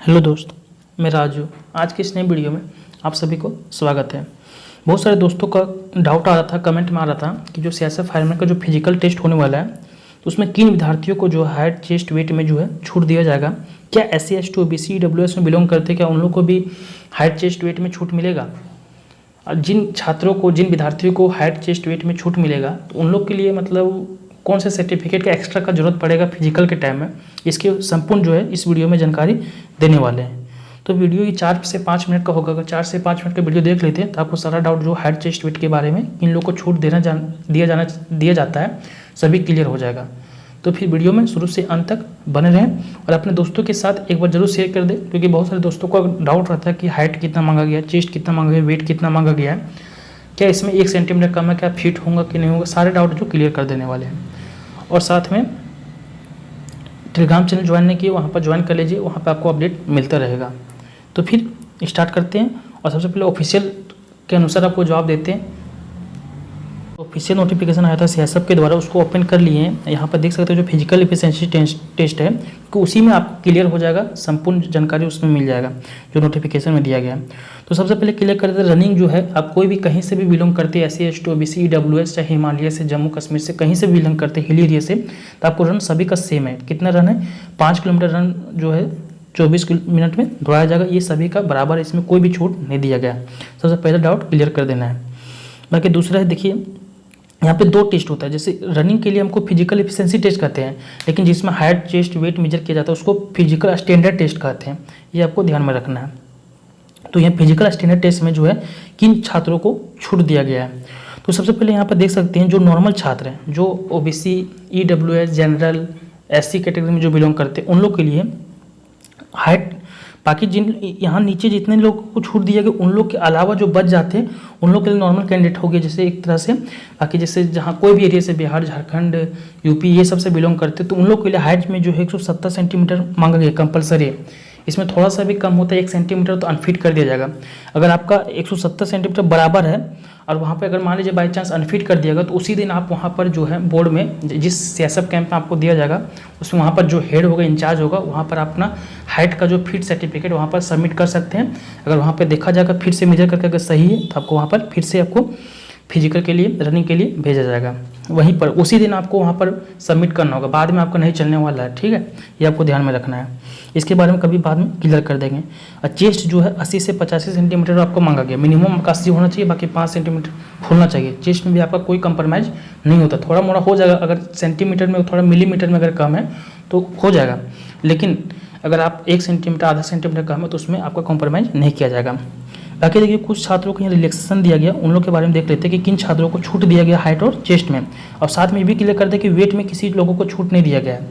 Hello दोस्त, मैं राजू। आज के इस नए वीडियो में आप सभी को स्वागत है। बहुत सारे दोस्तों का डाउट आ रहा था, कमेंट में आ रहा था कि जो सीएसएफ फायरमैन का जो फिजिकल टेस्ट होने वाला है तो उसमें किन विद्यार्थियों को जो हाइट चेस्ट वेट में जो है छूट दिया जाएगा। क्या SC ST OBC EWS में बिलोंग करते, क्या उन लोग को भी हाइट चेस्ट वेट में छूट मिलेगा? और जिन छात्रों को, जिन विद्यार्थियों को हाइट चेस्ट वेट में छूट मिलेगा तो उन लोग के लिए मतलब कौन से सर्टिफिकेट का एक्स्ट्रा का जरूरत पड़ेगा फिजिकल के टाइम में, इसके संपूर्ण जो है इस वीडियो में जानकारी देने वाले हैं। तो वीडियो ये 4 से 5 मिनट का होगा। अगर 4 से 5 मिनट का वीडियो देख लेते हैं तो आपको सारा डाउट जो हाइट चेस्ट वेट के बारे में इन लोग को छूट दिया जाता है सभी क्लियर हो जाएगा। तो फिर वीडियो में शुरू से अंत तक बने रहें और अपने दोस्तों के साथ एक बार जरूर शेयर कर दें, क्योंकि बहुत सारे दोस्तों को डाउट रहता है कि हाइट कितना मांगा गया है, चेस्ट कितना मांगा गया है, वेट कितना मांगा गया है, क्या इसमें 1 सेंटीमीटर कम है, क्या फिट होगा कि नहीं होगा। सारे डाउट जो क्लियर कर देने वाले हैं। और साथ में टेलीग्राम चैनल ज्वाइन नहीं किए, वहाँ पर ज्वाइन कर लीजिए, वहाँ पर आपको अपडेट मिलता रहेगा। तो फिर स्टार्ट करते हैं और सबसे पहले ऑफिशियल के अनुसार आपको जवाब देते हैं। ऑफिशियल नोटिफिकेशन आया था सीएसएफ के द्वारा, उसको ओपन कर लिए हैं। यहाँ पर देख सकते हो जो फिजिकल एफिशिएंसी टेस्ट है कि उसी में आप क्लियर हो जाएगा, संपूर्ण जानकारी उसमें मिल जाएगा जो नोटिफिकेशन में दिया गया है। तो सबसे पहले क्लियर करते हैं रनिंग जो है, आप कोई भी कहीं से भी बिलोंग करते हैं, SC ST OBC EWS, चाहे हिमालय से, जम्मू कश्मीर से, कहीं से भी बिलोंग करते हैं, हिल एरिया से, तो आपको रन सभी का सेम है। कितना रन है? 5 किलोमीटर रन जो है 24 मिनट में दौड़ाया जाएगा। ये सभी का बराबर, इसमें कोई भी छूट नहीं दिया गया। सबसे पहले डाउट क्लियर कर देना है। बाकी दूसरा है, देखिए यहाँ पे 2 टेस्ट होता है। जैसे रनिंग के लिए हमको फिजिकल एफिशिएंसी टेस्ट कहते हैं, लेकिन जिसमें हाइट चेस्ट वेट मेजर किया जाता है उसको फिजिकल स्टैंडर्ड टेस्ट कहते हैं। ये आपको ध्यान में रखना है। तो यहाँ फिजिकल स्टैंडर्ड टेस्ट में जो है किन छात्रों को छूट दिया गया है, तो सबसे पहले यहाँ पर देख सकते हैं जो नॉर्मल छात्र हैं, जो OBC EWS general SC category में जो बिलोंग करते हैं, उन लोग के लिए हाइट, बाकी जिन यहाँ नीचे जितने लोगों को छूट दिया गया उन लोग के अलावा जो बच जाते हैं उन लोग के लिए नॉर्मल कैंडिडेट हो गए, जैसे एक तरह से। बाकी जैसे जहाँ कोई भी एरिया से, बिहार, झारखंड, यूपी, ये सब से बिलोंग करते हैं, तो उन लोग के लिए हाइट में जो है 170 सेंटीमीटर मांगा गया कंपलसरी है। इसमें थोड़ा सा भी कम होता है 1 सेंटीमीटर तो अनफिट कर दिया जाएगा। अगर आपका 170 सेंटीमीटर बराबर है और वहाँ पे अगर मान लीजिए बाई चांस अनफिट कर दिया गया, तो उसी दिन आप वहाँ पर जो है बोर्ड में, जिस सीएसएफ कैंप में आपको दिया जाएगा, उसमें वहाँ पर जो हेड होगा, इंचार्ज होगा, वहाँ पर अपना हाइट का जो फिट सर्टिफिकेट वहाँ पर सबमिट कर सकते हैं। अगर वहाँ पर देखा जाएगा फिर से मेजर करके अगर सही है तो आपको वहाँ पर फिर से आपको फिजिकल के लिए, रनिंग के लिए भेजा जाएगा। वहीं पर उसी दिन आपको वहाँ पर सबमिट करना होगा, बाद में आपका नहीं चलने वाला है, ठीक है। ये आपको ध्यान में रखना है। इसके बारे में कभी बाद में क्लियर कर देंगे। और चेस्ट जो है 80 से 85 सेंटीमीटर आपको मांगा गया। मिनिमम आपका 80 होना चाहिए, बाकी 5 सेंटीमीटर फूलना चाहिए। चेस्ट में भी आपका कोई कंप्रोमाइज़ नहीं होता, थोड़ा मोड़ा हो जाएगा। अगर सेंटीमीटर में, थोड़ा मिलीमीटर में अगर कम है तो हो जाएगा, लेकिन अगर आप 1 सेंटीमीटर, आधा सेंटीमीटर कम है तो उसमें आपका कॉम्प्रोमाइज़ नहीं किया जाएगा। बाकी देखिए कुछ छात्रों को यहाँ रिलैक्सेशन दिया गया, उन लोग के बारे में देख लेते हैं कि किन छात्रों को छूट दिया गया हाइट और चेस्ट में। और साथ में ये भी क्लियर करते हैं कि वेट में किसी लोगों को छूट नहीं दिया गया है।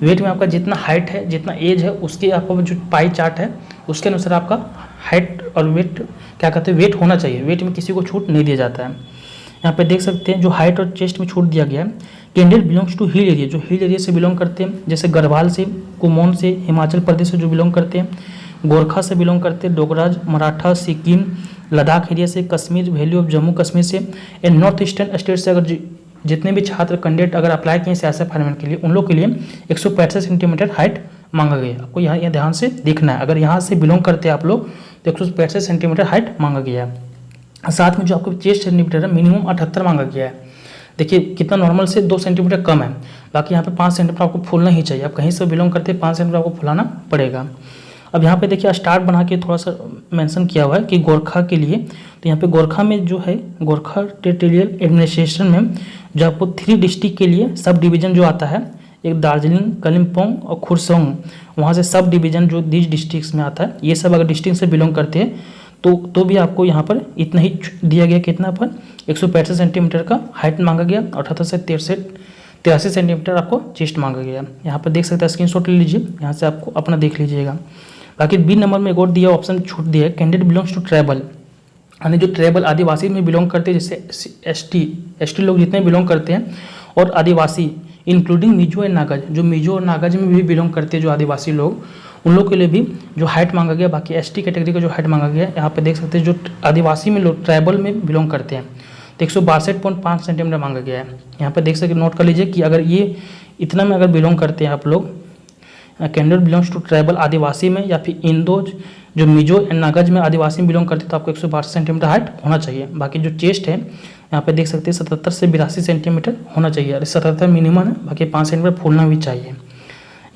वेट में आपका जितना हाइट है, जितना एज है, उसके आपका जो पाई चार्ट है उसके अनुसार आपका हाइट और वेट, क्या कहते हैं, वेट होना चाहिए। वेट में किसी को छूट नहीं दिया जाता है। यहाँ पे देख सकते हैं जो हाइट और चेस्ट में छूट दिया गया है, candidate belongs to hill area, जो हिल एरिया से बिलोंग करते हैं, जैसे गढ़वाल से, कुमाऊं से, हिमाचल प्रदेश से जो बिलोंग करते हैं, गोरखा से बिलोंग करते हैं, डोगराज, मराठा, सिक्किम, लद्दाख एरिया से, कश्मीर, वैली ऑफ जम्मू कश्मीर से, एंड नॉर्थ ईस्टर्न स्टेट से अगर जितने भी छात्र कैंडिडेट अगर अप्लाई किए सीएसएफ फायरमैन के लिए, उन लोग के लिए 165 सेंटीमीटर हाइट मांगा गया। आपको यहाँ ध्यान से देखना है, अगर यहाँ से बिलोंग करते हैं आप लोग तो 165 सेंटीमीटर हाइट मांगा गया है। साथ में जो आपको चेस्ट सेंटीमीटर है मिनिमम 78 मांगा गया है। देखिए कितना नॉर्मल से 2 सेंटीमीटर कम है। बाकी यहाँ पे 5 सेंटीमीटर आपको फूलना ही चाहिए। आप कहीं से बिलोंग करते हैं 5 सेंटीमीटर आपको फुलाना पड़ेगा। अब यहाँ पे देखिए स्टार्ट बना के थोड़ा सा मेंशन किया हुआ है कि गोरखा के लिए, तो यहाँ पे गोरखा में जो है, गोरखा टेरिटोरियल एडमिनिस्ट्रेशन में जो आपको 3 डिस्ट्रिक्ट के लिए सब डिवीज़न जो आता है, एक दार्जिलिंग, कालिम्पोंग और खुरसोंग, वहाँ से सब डिवीज़न जो 20 डिस्ट्रिक्ट्स में आता है, ये सब अगर डिस्ट्रिक्ट से बिलोंग करते हैं तो भी आपको यहाँ पर इतना ही दिया गया। कितना पर 165 सेंटीमीटर का हाइट मांगा गया, 78 से 83 सेंटीमीटर आपको चेस्ट मांगा गया। यहाँ पर देख सकते हैं, स्क्रीनशॉट ले लीजिए, यहाँ से आपको अपना देख लीजिएगा। बाकी बी नंबर में एक और दिया ऑप्शन छूट दिया है, कैंडिडेट बिलोंग्स टू ट्राइबल, यानी जो ट्राइबल आदिवासी में बिलोंग करते हैं, जैसे ST लोग जितने बिलोंग करते हैं, और आदिवासी इंक्लूडिंग मिजो एंड नागाज, जो मिजो और नागाज में भी बिलोंग करते हैं जो आदिवासी लोग, उन लोग के लिए भी जो हाइट मांगा गया। बाकी ST कैटेगरी का जो हाइट मांगा गया, यहाँ पे देख सकते हैं जो आदिवासी में लोग ट्राइबल में बिलोंग करते हैं तो 162.5 सेंटीमीटर मांगा गया है। यहाँ पे देख सकते, नोट कर लीजिए कि अगर ये इतना में अगर बिलोंग करते हैं आप लोग, कैंडिडेट बिलोंग्स टू ट्राइबल आदिवासी में या फिर इंदोज जो मिजो एंड नागाज में आदिवासी में बिलोंग करते हैं तो आपको 162 सेंटीमीटर हाइट होना चाहिए। बाकी जो चेस्ट है यहाँ पे देख सकते हैं 77 से 82 सेंटीमीटर होना चाहिए, और 77 मिनिमम है, बाकी 5 सेंटीमीटर फूलना भी चाहिए।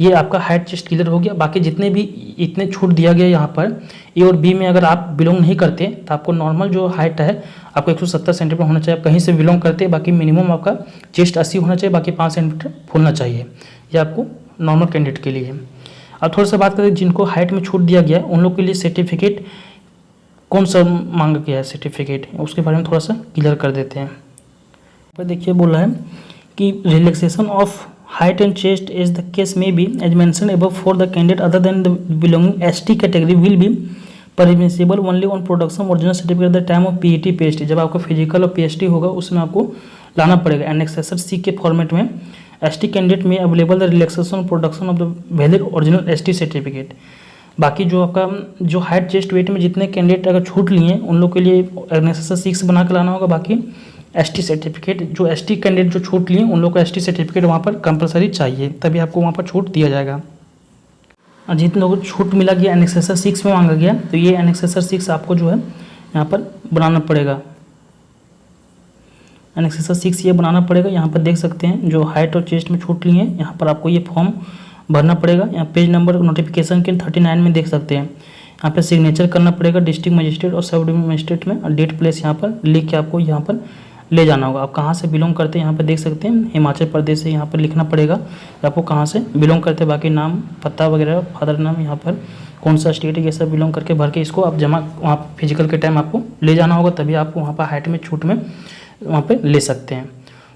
ये आपका हाइट चेस्ट क्लियर हो गया। बाकी जितने भी इतने छूट दिया गया यहाँ पर ए और बी में अगर आप बिलोंग नहीं करते तो आपको नॉर्मल जो हाइट है आपको 170 सेंटीमीटर होना चाहिए। आप कहीं से बिलोंग करते हैं बाकी मिनिमम आपका चेस्ट 80 होना चाहिए, बाकी 5 सेंटीमीटर फूलना चाहिए। ये आपको नॉर्मल कैंडिडेट के लिए है। अब थोड़ा सा बात करें जिनको हाइट में छूट दिया गया है उन लोग के लिए सर्टिफिकेट कौन सा मांगा गया है, सर्टिफिकेट उसके बारे में थोड़ा सा क्लियर कर देते हैं। पर देखिए बोला है कि relaxation of height and chest as the case may be as mentioned above for the candidate other than the belonging ST category will be permissible only on production original certificate at the time of PET PhD। जब आपका physical और PhD होगा उसमें आपको लाना पड़ेगा एनेक्सेसर सी के format में। ST कैंडिडेट में available the relaxation production of the valid original ST certificate. बाकी जो आपका जो हाइट चेस्ट वेट में जितने कैंडिडेट अगर छूट लिए हैं उन लोग के लिए एनेक्सेसर 6 बना के लाना होगा। बाकी ST सर्टिफिकेट जो ST कैंडिडेट जो छूट लिए उन लोग को ST सर्टिफिकेट वहाँ पर कंपलसरी चाहिए, तभी आपको वहाँ पर छूट दिया जाएगा। और जितने लोगों को छूट मिला गया एनेक्सेसर 6 में मांगा गया तो ये एनेक्सेसर 6 आपको जो है यहाँ पर बनाना पड़ेगा। एनेक्सेसर 6 ये बनाना पड़ेगा। यहाँ पर देख सकते हैं जो हाइट और चेस्ट में छूट लिए हैं यहाँ पर आपको ये फॉर्म भरना पड़ेगा। यहाँ पेज नंबर नोटिफिकेशन के 39 में देख सकते हैं। यहाँ पर सिग्नेचर करना पड़ेगा डिस्ट्रिक्ट मजिस्ट्रेट और सब डिविजन मजिस्ट्रेट में, और डेट प्लेस यहाँ पर लिख के आपको यहाँ पर ले जाना होगा। आप कहाँ से बिलोंग करते हैं यहाँ पर देख सकते हैं, हिमाचल प्रदेश से यहाँ पर लिखना पड़ेगा कि आपको कहाँ से बिलोंग करते हैं। बाकी नाम पता वगैरह फादर नाम यहाँ पर कौन सा स्टेट है ये सब बिलोंग करके भर के इसको आप जमा वहाँ फिजिकल के टाइम आपको ले जाना होगा, तभी आपको वहाँ पर हाइट में छूट में वहाँ पर ले सकते हैं।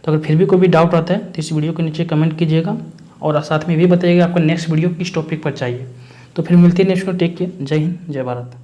तो अगर फिर भी कोई भी डाउट आता है तो इस वीडियो के नीचे कमेंट कीजिएगा और साथ में भी बताइएगा आपको नेक्स्ट वीडियो किस टॉपिक पर चाहिए। तो फिर मिलते हैं नेक्स्ट में। टेक केयर, जय हिंद, जय भारत।